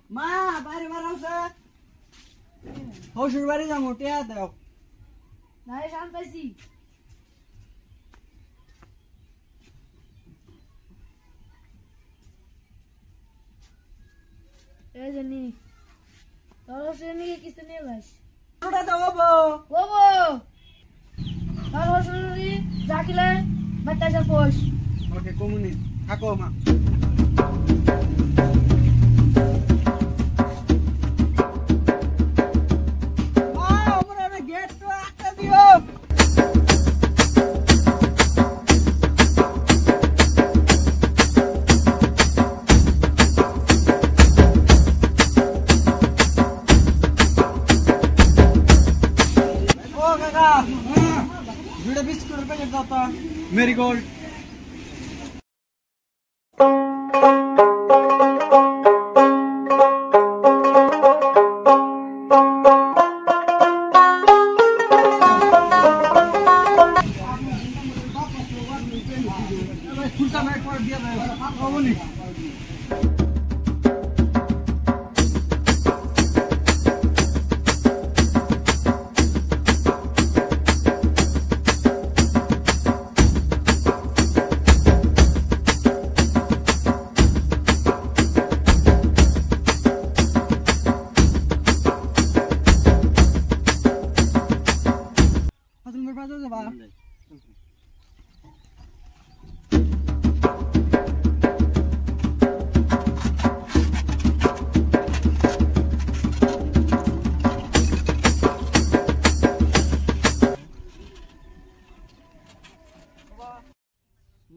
মা বাইরে বাড়াওছে শ্বশুর বাড়ি যাবো টিয়া দাও না রে শান্ত আছি এই জানি তোর শ্রেণী কিছু নিয়ে যাস ওটা দাও বাবু বাবু তোর শ্রেণী জাকিলে বাচ্চা কোষ ওকে কমুনি থাকো মা बिस्कुट पैकेट जाता मेरीगोल्ड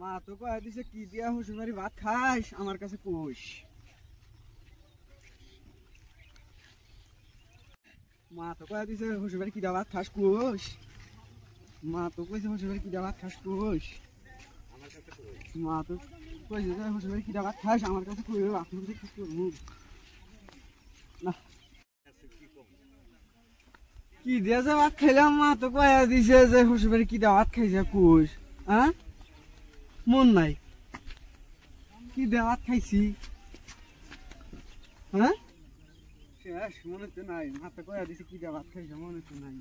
মা তো কয়ে দিছে কি দিয়া শ্বশুর বাড়ি ভাত খাস আমার কাছে কোষ মা তো কয়ে দিছে শ্বশুর বাড়ি কি দিয়া ভাত খাস কোষ মা তো কইছে শ্বশুর বাড়ি কি দিয়া ভাত খাস কোষ মা তো কইছে শ্বশুর বাড়ি কি দিয়া ভাত খাস আমার কাছে কোষ আপনার কি করবো না কি দিয়া যে ভাত খাইলাম মা তো কয়ে দিছে যে শ্বশুর বাড়ি কি দিয়া ভাত খাইছে কোষ হ্যাঁ মন নাই কি দেওয়াত খাইছি হ্যাঁ শেষ মনে তো নাই মাথা কয়া দিছে কি দেওয়াত খাইছে মনে তো নাই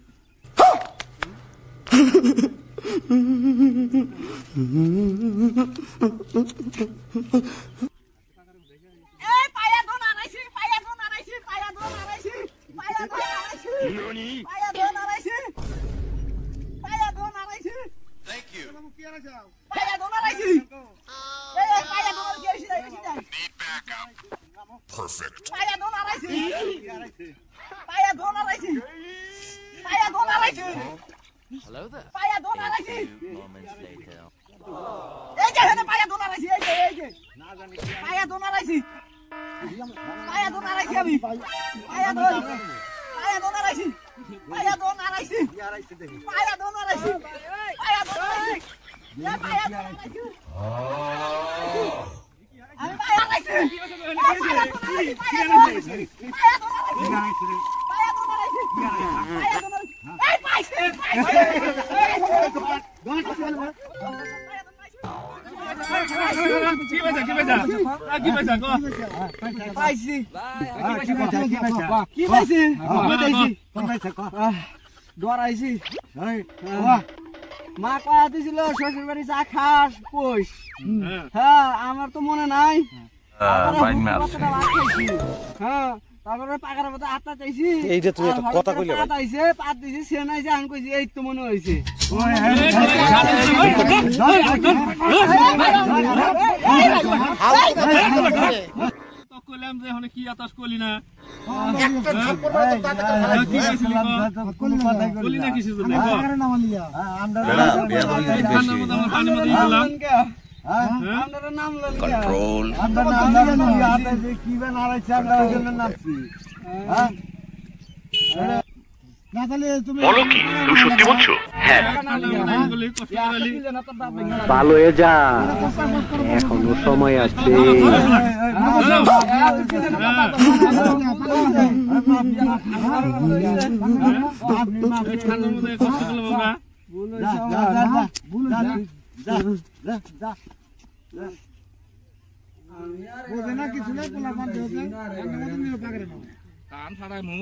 Perfect. Hello there. Moments later. মা কয়া দিছিল শ্বশুর বাড়ি চা খাস কোষ হ্যাঁ আমার তো মনে নাই হ্যাঁ তারপরে পাকার মতো আটটা চাইছি এইটা তুমি কথা কইলে পাত আইছে পাত দিছি সে নাই যে আমি কইছি এই তো মনে হইছে তো কইলাম যে হনে কি আতাস কইলি না একটা থাপ্পড় মারতো তাতে কি কইছিলি কোন কথা কইলি না কিছু জন্য আরে নাম লিয়া আমরা খানার মতো আমরা পানির মতো দিলাম আপনারা নাম লন Control. আমরা নাম লিয়া আপনি যে কি বেন আড়াইছে আমরা ওই জন্য নাচছি হ্যাঁ না তাহলে তুমি বলো কি তুমি সত্যি বলছো কষ্ট করালি ভালো হয়ে যা, এখনো সময় আছে। ঠান্ডার মধ্যে কষ্ট করলে বাবা বোঝে না কিছু না পোলা পান কান ফাড়াই মু